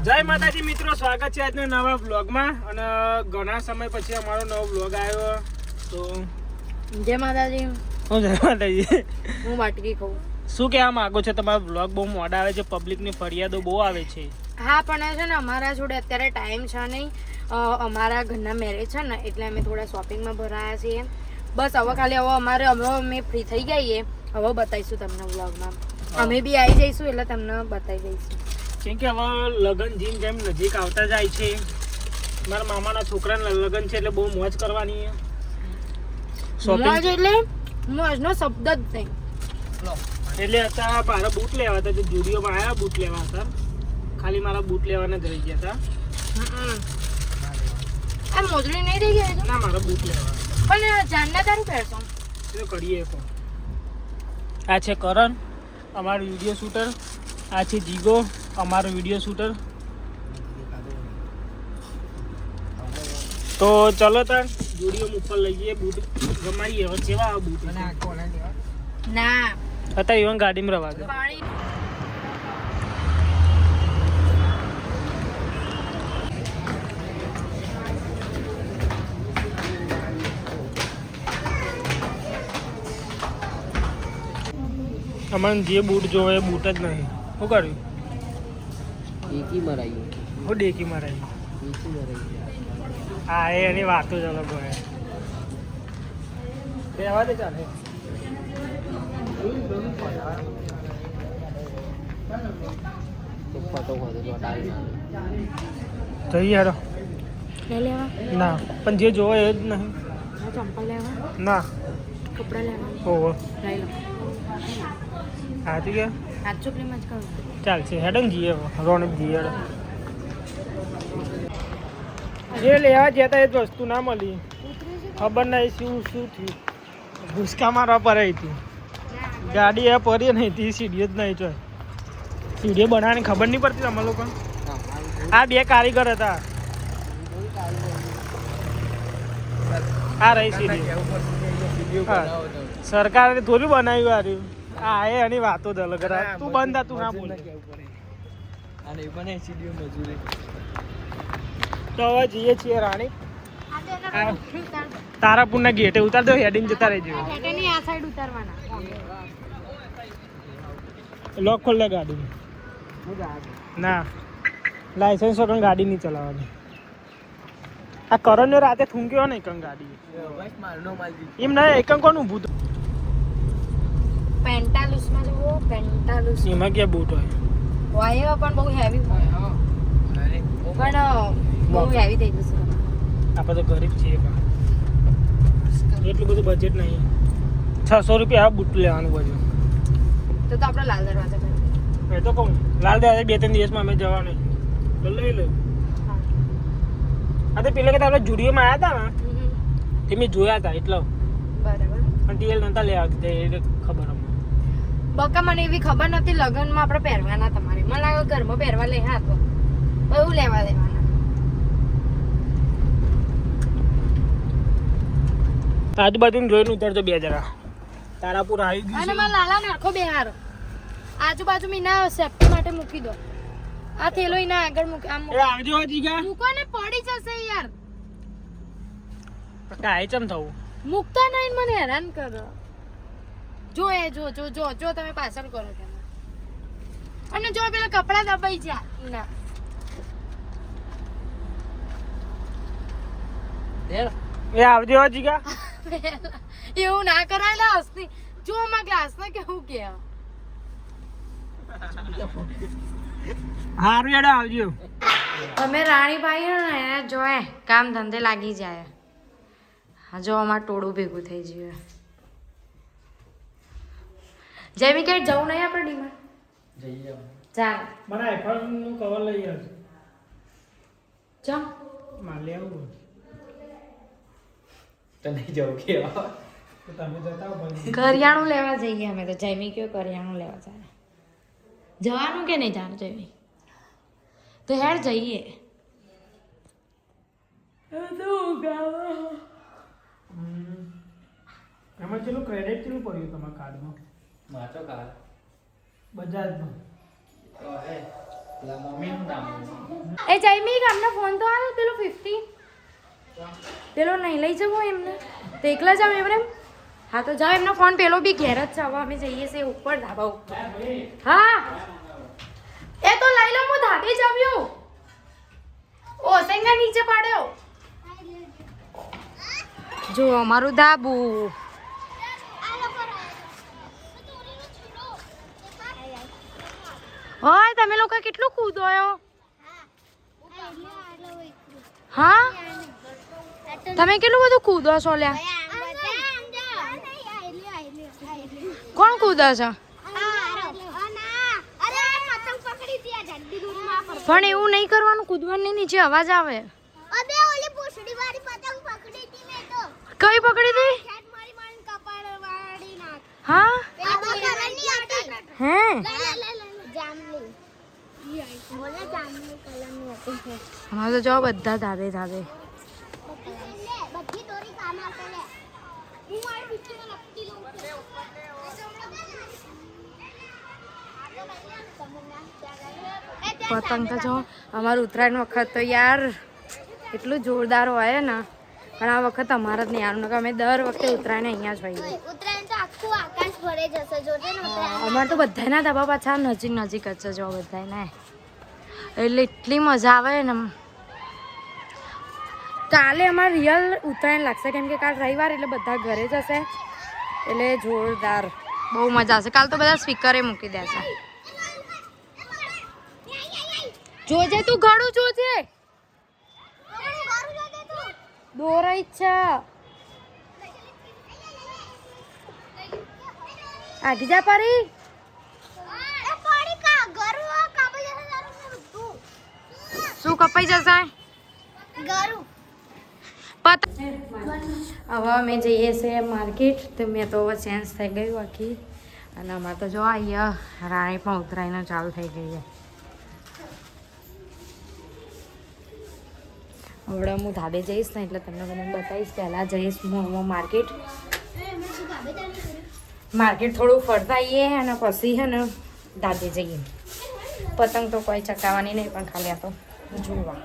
જય માતાજી મિત્રો, સ્વાગત છે આજના નવા વ્લોગમાં. અને ઘણા સમય પછી અમારો નવો વ્લોગ આવ્યો. તો જય માતાજી. જય માતાજી. હું વાટકી કહું. શું કહેવા માંગો છો? તમારો વ્લોગ બહુ મોડા આવે છે, પબ્લિકની ફરિયાદો બહુ આવે છે. હા, પણ છે ને અમારા જોડે અત્યારે ટાઈમ છે નહીં. અમારા ઘરના મેરેજ છે ને એટલે અમે થોડા શોપિંગમાં ભરાયા છીએ. બસ હવે ખાલી અમે ફ્રી થઈ ગઈએ હવે બતાવીશું તમને વ્લોગમાં. અમે બી આવી જઈશું એટલે તમને બતાવી દઈશું. કેમ કે હવે લગ્ન જેમ નજીક આવતા જાય છે, મારા મામાના છોકરાના લગ્ન છે એટલે બહુ મોજ કરવાની. મોજ એટલે મોજનો શબ્દ જ નહીં. એટલે અત્યારે મારા બૂટ લેવા હતા, જુડિયોમાં આવ્યા બૂટ લેવા હતા. ખાલી મારા બૂટ લેવાના જ રહી ગયા હતા. આ મોજડી નહીં રહી ગયા ના, મારા બૂટ લેવા. પણ જાનના તારું પહેરશો એ કરીએ. આ છે કરણ, અમારો વિડીયો શૂટર. આ છે જીગો, અમારો વિડીયો શૂટર. તો ચલો તાર જુડિયો ઉપર લઈ જઈએ, બૂટ ગમાઈએ. હવે કેવા બૂટ ના અત્યારે ઇવન ગાડીમાં રવા દે. અમને જે બૂટ જોવે એ બૂટ જ નહીં. શું કર્યું? ડેકી મરાઈ. હું ડેકી મરાઈ. ડેકી મરાઈ. હા, એની વાતો જ અલગ હોય. રહેવા દે, ચાલે. જઈએ હેડો. લઈ લેવા ના, પણ જે જોવે એ જ નહીં. ચંપલ લેવા ના, કપડા લેવા ઓહો. લઈ લો. હાથી ગયા હાથ ચોકલીમાં જ કહું. ચાલશે. હેડો ને જઈએ રોનક જઈએ. હેડો. જે લેવા ગયા હતા એ જ વસ્તુ ના મળી. ખબર નહીં શું થયું. ભૂસકા મારવા પર હતી ગાડી. એ પડી નહીં હતી, સીડીઓ જ નહીં જોઈ. સીડીઓ બનાવવાની ખબર નહીં પડતી તમે લોકો. આ બે કારીગર હતા. આ રહી સીડી. સરકારે થોડું બનાવ્યું આર્યું. હા, એ એની વાતો જ અલગ. તું બંધ તું ના બોલ. તો હવે જઈએ છીએ રાણી. તારાપુરના ગેટે ઉતાર દો. હેડિંગ જતા રહેજો. આ સાઈડ ઉતારવાના. લોક ખોલ દે ગાડી. ના, લાયસન્સ વગર ગાડી નહીં ચલાવવાની. આ કરણને રાતે થૂંક્યો નહીં કણ ગાડી. એમ ના એકમ કોણ ઊભું હતું? પેન્ટાલુસમાં જુઓ. પેન્ટાલુસ એમાં ક્યાં બૂટ હોય? હોય પણ બહુ હેવી હોય. પણ બહુ હેવી થઈ જશે. આપણે તો ગરીબ છીએ પણ એટલું બધું બજેટ નહીં. 600 રૂપિયા બૂટ લેવાનું બધું. તો આપણે લાલ દરવાજા કરીએ. એ તો કહું લાલ દે 2-3 દિવસમાં અમે જવાનું તો લઈ લો. હા, તો પેલા કે આપણે જુડિયોમાં આવ્યા હતા ને તે મેં જોયા હતા એટલે. બરાબર. પણ ટીએલ નતા લેવા એટલે ખબર અમને. બકા મને એવી ખબર નથી લગ્નમાં આપણે પહેરવાના તમારે. મને લાગે ઘરમાં પહેરવા લે. હા, તો બહુ લેવા દેવાના. આજુબાજુ જોઈને ઉતરતો બે જરા. તારાપુર આવી ગયું અને મારા લાલા નાખો બે હારો. આજુબાજુ મીના સેફટી માટે મૂકી દો. આ થેલો એના આગળ મૂકી. આમ એ આવજો જીગા. મૂકો ને પડી જશે યાર. કાંઈ ચમ થવું. મૂકતા નહીં મને હેરાન કરો. જો એ જો જો જો જો તમે પાછળ કરો તમે. અને જો પેલા કપડા દબાઈ જા ના. એ આવજો જીગા. એવું ના કરાય લે હસતી. જો માં ગ્લાસ ના કેવું કે હારું યાર આવજો. તમે રાણીભાઈ ને જોએ કામ ધંધે લાગી જાય. હા, જો અમાર ટોળું ભેગું થઈ ગયું. જેમી કે જવું નહીં આપણે ડીમાં. જઈએ. ચાલ મને આઈફોન નું કવર લઈ આવજો. ચમ માર લે આવું તો નહીં જવું કે તો તમે જતા હો ભાઈ. કરિયાણું લેવા જઈએ અમે તો. જેમી કયો કરિયાણું લેવા જાય. જવાનું કે નહીં જવાનું જેમી? તો હેડ જઈએ. એમાં ચેલું ક્રેડિટ ચેલું પડ્યું તમારા કાર્ડમાં? Macho car બજાજમાં. તો હે પેલા મમ્મીનું નામ એ જયમી ગામનો ફોન તો આવ્યો પેલો 50 પેલો નહીં લઈ જવો એમને તો એકલા જાવ એમને હા તો જાઓ એમનો ફોન પેલો બી ઘેર જ છે હવે અમે જઈએ છીએ ઉપર ધાબા ઉપર હા એ તો લઈ લો હું ધાબે જ આવ્યો ઓસેંગા નીચે પાડ્યો જો અમારું ધાબુ ઓય તમે લોકો કેટલું કૂદોયો હા તમે કેટલું બધું કૂદો છો લ્યા કોણ કૂદે છે પણ એવું નહીં કરવાનું કૂદવાની નીચે અવાજ આવે કઈ પકડી હતી હા હે અમારે તો જાઓ બધા ધાબે ધાબે પતંગ તો જો અમારું ઉત્તરાયણ વખત તો યાર એટલું જોરદાર હોય ને પણ આ વખત અમારે જ નહીં યાર અમે દર વખતે ઉત્તરાયણ અહીંયા જ હોઈએ અમારે તો બધાના ધાબા પાછા નજીક નજીક જ છે જો બધાને એટલે એટલી મજા આવે ને કાલે અમારે રિયલ ઉત્તરાયણ લાગશે કેમ કે કાલ રવિવાર એટલે બધા ઘરે જ હશે એટલે જોરદાર બહુ મજા આવશે કાલ તો બધા સ્પીકરે મૂકી દેશે જોજે તું ઘડું જોજે દોરાઈ છે આગી જા પરી શું કપાઈ જશે હવે અમે જઈએ છીએ માર્કેટ તો મેં તો હવે ચેન્જ થઈ ગયું આખી અને અમારે તો જો અહીંયા રાણી પણ ઉતરાઈને ચાલુ થઈ ગઈ છે હવે હું ધાબે જઈશ ને એટલે તમને મને બતાવીશ પહેલાં જઈશ હું માર્કેટ થોડું ફરતા આવીએ અને પછી છે ને ધાબે જઈએ પતંગ તો કોઈ ચકાવવાની નહીં પણ ખાલી આ તો જોવા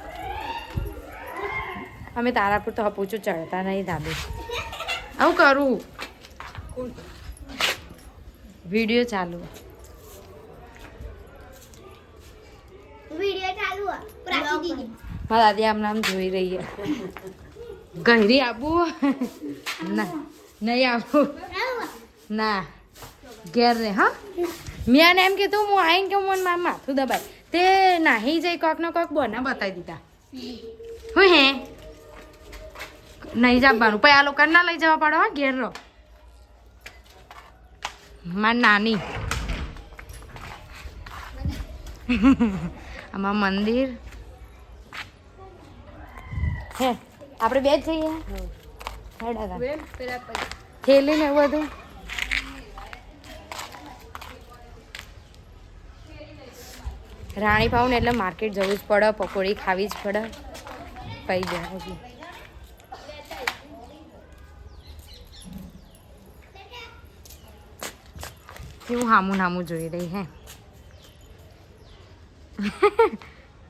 અમે તારાપુર તો હપુચું ચડતા નહીં ધાબે આવું કરું વિડીયો ચાલુ મારા દાદી આમ નામ જોઈ રહી છે ગહેરી આવું ના નહીં આવું ના ઘેર રે હા મેં એમ કીધું હું આવીને કે મને મારા માથું દબાય તે નાહી જઈ કોક ને કોક બોના બતાવી દીધા હું હે નહીં જવાનું પછી આ લોકોને ના લઈ જવા પડે હા ઘેર રહો મારી નાની આમાં મંદિર હે આપણે બે જ જઈએ થેલી ને એવું બધું રાણી પાઉં ને એટલે માર્કેટ જવું જ પડે પકોડી ખાવી જ પડે પઈ જાય હજી હું હામું જોઈ રહી હે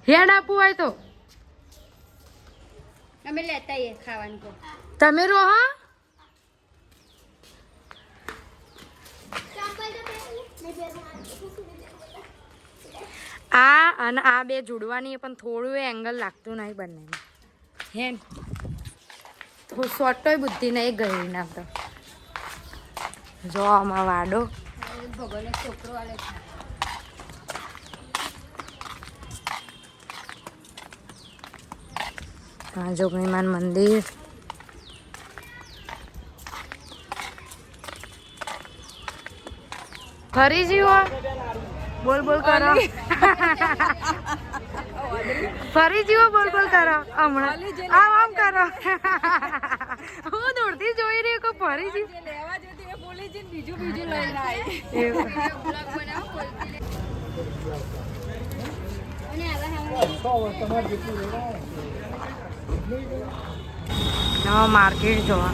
હેડ આપવું હોય તો અમે લેતા આવીએ ખાવાનું તો તમે રહો હા આ અને આ બે જોડવાની પણ થોડું એંગલ લાગતું નહીં બંને હે થોડું શોર્ટોય બુદ્ધિ નહીં ગઈ ના તો જો આમાં વાડો ભગવાનનો છોકરો આલે છે હા જોગણીમાન મંદિર ફરી જીવો બોલ બોલ કરો ફરી જીવો બોલ બોલ કરો હમણાં આમ કરો હું દોડતી જોઈ રહી કે ફરી જીવ લેવા જતી એ બોલી જઈને બીજું લઈને આવી અને નવા માર્કેટ જોવા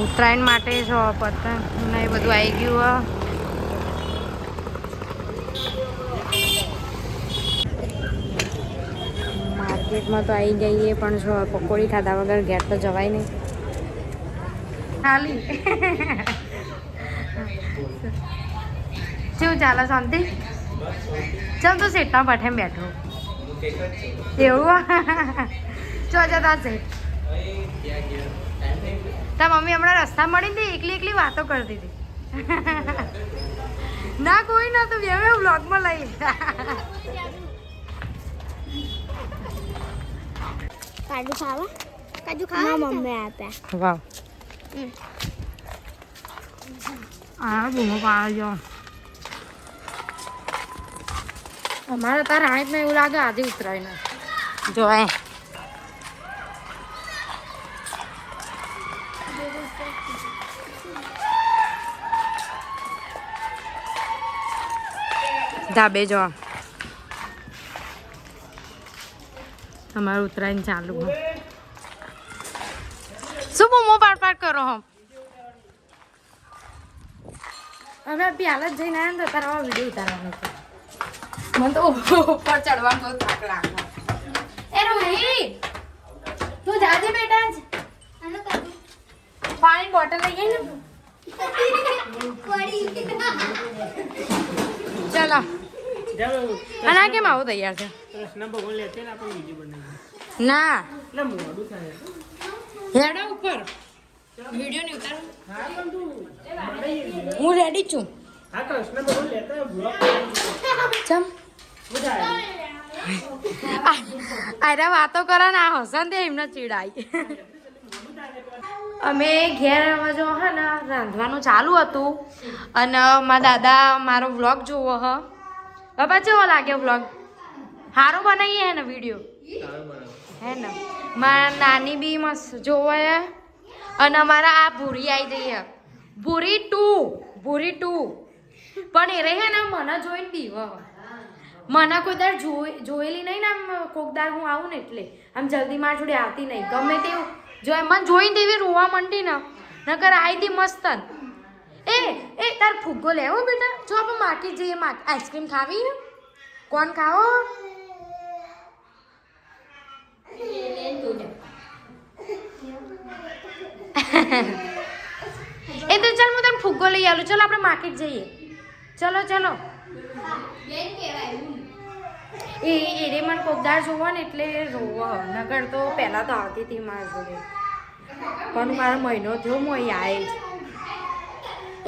ઉત્તરાયણ માટે જો પતંગ ને એ બધું આવી ગયું. માર્કેટમાં તો આવી જઈએ પણ જો પકોડી ખાધા વગર ઘેર તો જવાય નહીં. ખાલી શું ચાલે શાંતિ? ચાલ તો સેટના પાઠે બેઠો એવું ચો જતા સેટ. તા મમ્મી હમણાં રસ્તા મળી હતી એકલી એકલી વાતો કરતી હતી. ના કોઈ નતું બે વ્લોગમાં લઈ લીધા. કાજુ ખાવા કાજુ ખાવા મમ્મી આપ્યા. વાવ આ બૂમો પાડજો. અમારે તાર રાણીત ને એવું લાગે આજે ઉતરાય જો ધાબે જો અમારું ઉતરાયણ ચાલુ. શું બૂમો પાડ કરો હમ? અમે પ્યાલ જ જઈને આવ્યા ને તો તારા વિડીયો ઉતારવાનો છે. મને તો ઉપર ચડવાનો બહુ થાક લાગે. એ રોહી તું જાજે બેટા જ પાણી બોટલ લઈ ગઈ ને. ચલો અને આ કેમ આવું તૈયાર છે? કૃષ્ણ ભગવાન લેતે ને આપણે બીજી બનાવી ના એટલે મોડું થાય. હેડા ઉપર વિડીયો નહીં ઉતારું. હા પણ તું બનાવી. હું રેડી છું. હા કૃષ્ણ ભગવાન લેતા બ્લોગ ચમ શું થાય? અરે વાતો કરે ને આ હસન તે એમને ચીડાય. અમે ઘેર હવે જો હે ને રાંધવાનું ચાલુ હતું અને મારા દાદા મારો વ્લોગ જોવો હ. બાપા કેવો લાગ્યો વ્લોગ? સારો બનાવીએ હે ને વિડીયો હે ને. મારા નાની બી મસ્ત જોવે અને અમારા આ ભૂરી આવી જઈએ ભૂરી 2 પણ એ રહે ને મને જોઈને દીવ. મને કોઈ દર જોયેલી નહીં ને આમ કોકદાર હું આવું ને એટલે આમ જલ્દી માર જોડે આવતી નહીં ગમે તેવું જો મને જોઈને તેવી રોવા માંડી ને નકર આવી હતી મસ્ત. એ તાર ફુગ્ગો લેવો બેટા જો આપણે માર્કેટ જઈએ આઈસ્ક્રીમ ખાવી કોણ ખાવો? એ તો ચાલ હું તને ફુગ્ગો લઈ આવું. ચલો આપણે માર્કેટ જઈએ. ચલો એ રે મને કોકદાર જોવો ને એટલે રોવો નગર તો પહેલાં તો આવતી હતી મારા જોડે પણ મારો મહિનો થયો હું અહીં આવે જ.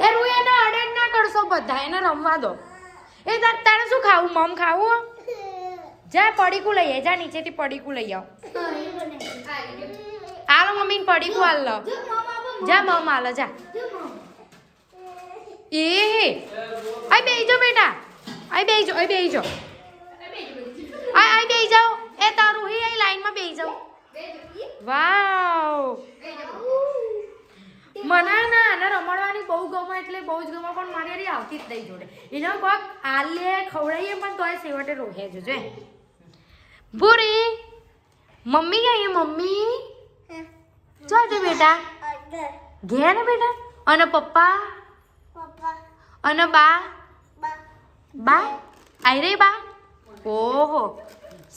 એ રૂ એને અડેડ ના કરશો બધા એને રમવા દો. એ તારે શું ખાવું? મમ ખાવું? જા પડીકું લઈ આવ. જા નીચેથી પડીકું લઈ આવ. હાલો મમ્મીને પડીકું હાલ લો. જા મમ હાલો જા. એ આઈ બેહી બેટા આઈ બેહી જાઓ. આઈ બેહી જાઓ. એ તારું હી આઈ લાઈનમાં બેહી જાઓ. વાવ મને ના આને રમાડવાની બહુ ગમે એટલે બહુ જ ગમે પણ મારી યારી આવતી જ નહીં જોડે. એનો કોક આલે ખવડાવીએ પણ તોય સેવટે રોહે જોજે. ભૂરી મમ્મી કહીએ મમ્મી ચાલ દે બેટા ઘેર ને બેટા. અને પપ્પા અને બા આઈ રહી બા. ઓહો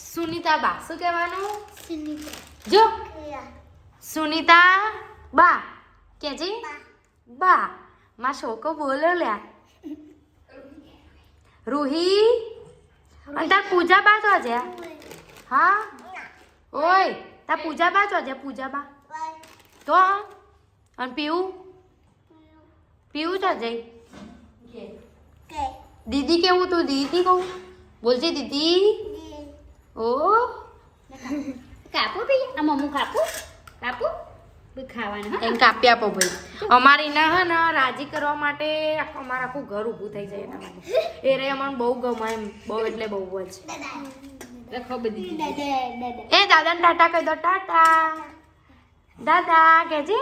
સુનીતા બા શું કહેવાનું? જો સુનીતા બા કે જી બા માં છોકો બોલો લ્યા. રૂહી અને તાર પૂજા બા તો છે. હા ઓય તાર પૂજા બા તો છે. પૂજા બા તો અને પીવું તો જઈ દીદી કેવું તું દીદી કહું બોલજે દીદી. ઓ કાપો ભઈ આ મમ્મુ કાપો ખાવાનું એમ કાપી આપો ભાઈ. અમારી ના હે ને રાજી કરવા માટે અમારું આખું ઘર ઊભું થઈ જાય એના માટે. એ રે અમને બહુ ગમે એમ બહુ એટલે બહુ જ. એ દાદાને ટાટા કહી દો. ટાટા દાદા કેજે.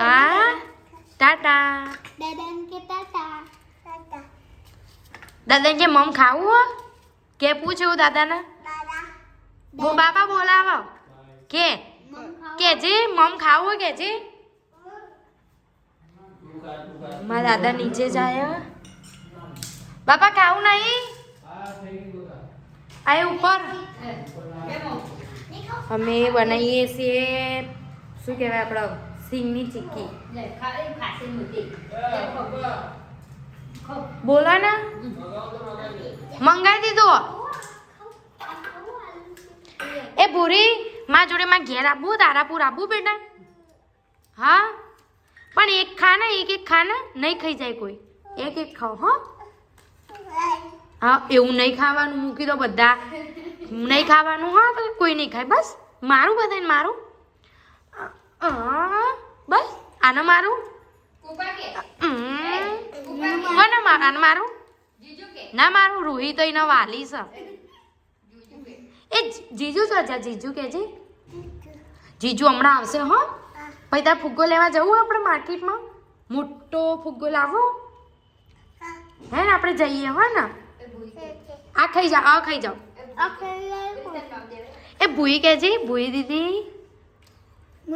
હા ટાટા દાદા કે મમ ખાવું હો કે પૂછ્યું દાદાને બાપા બોલાવો કે જે મમ ખાવું કે જે મારા દાદા નીચે જાય બાપા ખાવું નહીં આ ઉપર અમે બનાવીએ છીએ શું કહેવાય આપણે સિંગની ચીક્કી બોલો ને મંગાવી દીધું એ ભૂરી માં જોડે માં ઘેર આપવું તારાપુર આપવું બેટા હા પણ એક ખા ને એક ખા ને નહીં ખાઈ જાય કોઈ એક ખાઓ હો હા એવું નહીં ખાવાનું મૂકી દો બધા નહીં ખાવાનું હા તો કોઈ નહીં ખાય બસ મારું બધાને મારું બસ આને મારું કોને આને મારું ના મારું રૂહી તો એનો વાલી છે એ જીજુ છે જા જીજુ કે છે જીજુ હમણાં આવશે હો પછી તાર ફુગ્ગો લેવા જવું આપણે માર્કેટમાં મોટો ફુગ્ગો લાવો હે ને આપણે જઈએ હો ને આ ખાઈ જાઓ આ ખાઈ જાઓ એ ભૂઈ કે છે ભૂઈ દીદી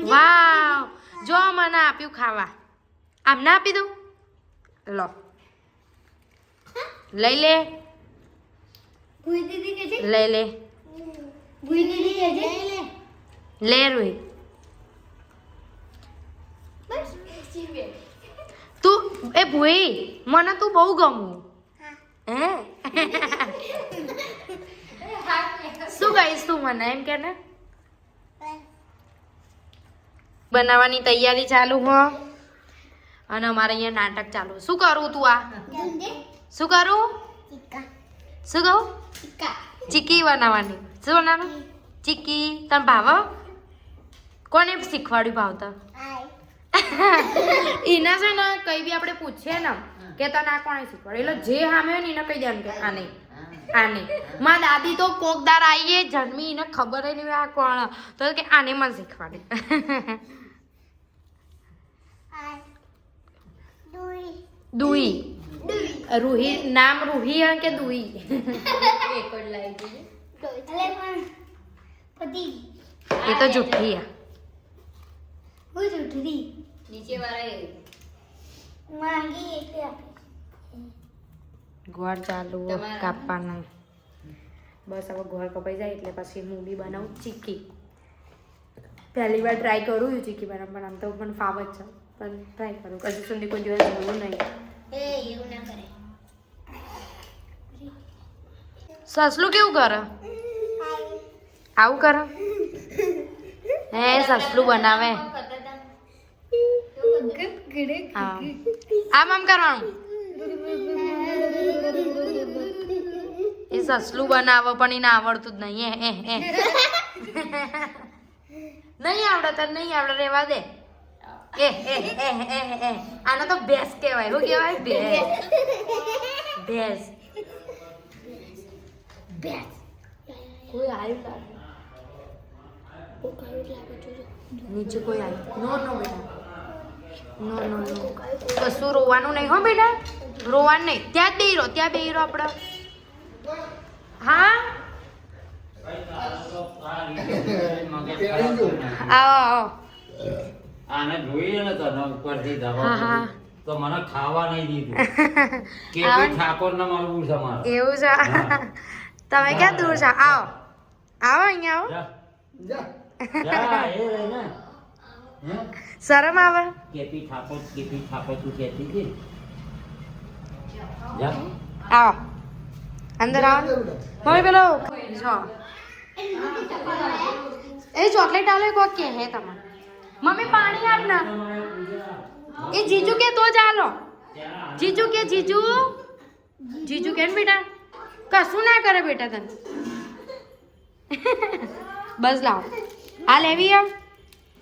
વાવ જો મને આપ્યું ખાવા આમને આપી દઉં લો લઈ લે લઈ લે લે રોહિત તું એ ભૂઈ મને તું બહુ ગમું હે શું કહીશ તું મને એમ કે ને બનાવવાની તૈયારી ચાલુ હો અને અમારે અહીંયા નાટક ચાલુ શું કરું તું આ શું કરું શું કહું ચીક્કી બનાવવાની શું બનાવવાનું ચીક્કી તને ભાવ કોને શીખવાડ્યું ભાવતા એના છે ને કઈ બી આપણે પૂછીએ ને કે તને આ કોણે શીખવાડ્યું એટલે જે સામે હોય ને એને કહી દેવાનું કે આ નહીં મારા દાદી તો કોકદાર આવીએ જન્મી એને ખબર નહીં આ કોણ તો કે આને મને શીખવાડ્યું દુઈ રૂહી નામ રૂહી કે દુઈ એ તો જુઠ્ઠી નીચે ગોળ ચાલુ કાપવાનું બસ હવે ગોળ કપાઈ જાય એટલે પછી હું બી બનાવું ચીક્કી પહેલી વાર ટ્રાય કરું ચીક્કી બનાવ પણ આમ તો મને ફાવ જ છે પણ ટ્રાય કરું હજુ સુધી કોઈ દિવસ જોયું નહીં સસલું કેવું કરે આવું કરે હે સસલું બનાવે આમ આમ કરવાનું એ સસલું બનાવો પણ એને આવડતું જ નહીં નહીં આવડે તને નહીં આવડે રેવા દે આને તો ભેંસ કહેવાય શું કહેવાય ભેંસ કોઈ આવ્યું નીચે કોઈ આવ્યું નો બેટા નો કશું રોવાનું નહીં હો બેટા રોવાનું નહીં ત્યાં જ બેહી રહો આપણે હા આવો આને જોઈએ ને તને ઉપરથી દવા તો મને ખાવા નહીં દીધું કે ઠાકોર ના મળવું છે મારે એવું છે તમે ક્યાં દૂર છો આવો અહીંયા આવો શરમ આવે કેપી ઠાકોર તું કહેતી હતી આવો અંદર આવો મમ્મી પેલો જો એ ચોકલેટ આલે કોક કે હે તમારે મમ્મી પાણી આપ ના એ જીજુ કે તો ચાલો જીજુ કે ને બેટા કશું ના કરે બેટા તને બસ લાવો આ લેવી આવ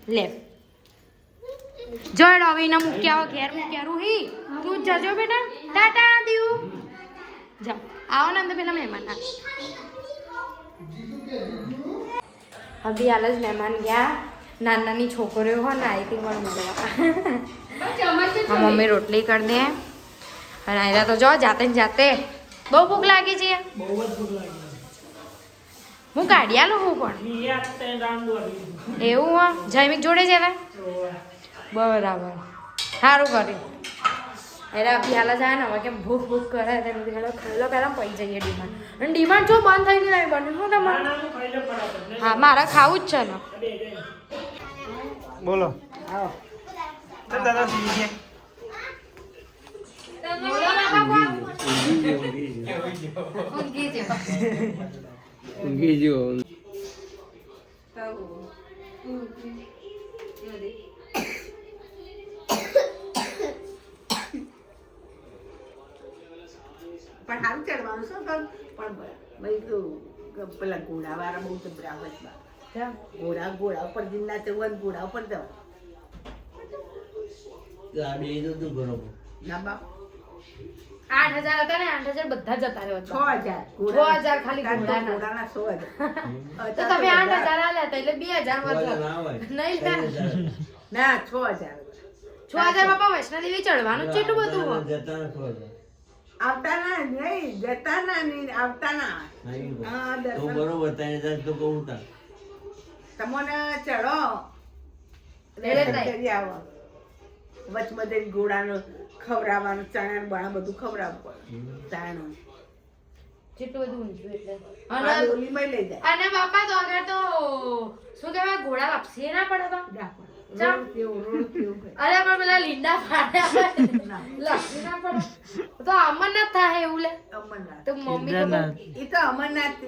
લે જોડ હવે એને મૂક્યા ઘેર મૂક્યા રૂહી તું જજો બેટા ટાટા દીવું જાઓ આવો ને અંદર પેલા મહેમાન અભી હાલ જ મહેમાન ગયા નાની છોકરીઓ હોય ને આઈ થિંક પણ મળવા મમ્મી રોટલી કરી દે અને આયરા તો જો જાતે ને જાતે બહુ ભૂખ લાગી છે હું કાઢી આલું હું પણ એવું હા જૈમિક જોડે છે બરાબર સારું કર્યું એટલે આપી હાલા જાય ને હવે કેમ ભૂખ ભૂખ કરે તેમ હેલો ખાઈ લો પહેલાં પડી જઈએ ડિમાન્ડ અને ડિમાન્ડ જો બંધ થઈ ગઈ નહીં બન્યું શું તમારે હા મારે ખાવું જ છે ને બોલો દાદા સીધી ઊંઘી ગયો પણ સારું ચડવાનું શું કર પણ ભાઈ તો પેલા ઘોડાવાળા બહુ જબરા હોય ઘોડા ઉપર જીમના ચડવા ઘોડા ઉપર જવા ના બાપ 8,000 હતા ને 8,000 બધા જતા રહ્યો 6,000 6,000 ખાલી ઘોડાના. ઘોડાના 6,000 તો તમે 8,000 આલ્યા હતા એટલે 2,000 વધ્યા નહીં લે. ના 6,000 6,000 બાપા વૈષ્ણોદેવી ચડવાનું જ છે એટલું બધું આવતા ના નહીં જતા ના નહીં આવતા ના હા દર્શન તમને ચડો એટલે દર્શન કરી આવો વચમાં જઈને ઘોડાનું ખવડાવવાનું ચણા બણા બધું ખવડાવવું પડે ચાણું જેટલું બધું ઊંચું એટલે આ અને ડોલીમાં લઈ જાય અને બાપા તો આગળ તો શું કહેવાય ઘોડા વાપસી ના પડે બા ના પડે. ચમ? રોડ કેવું હોય. અરે પણ પેલા લીંડા પાડ્યા હોય લપસી ના પડે તો અમરનાથ થાય એવું લે અમરનાથ તો મમ્મી તો કેદારનાથ. એ તો અમરનાથ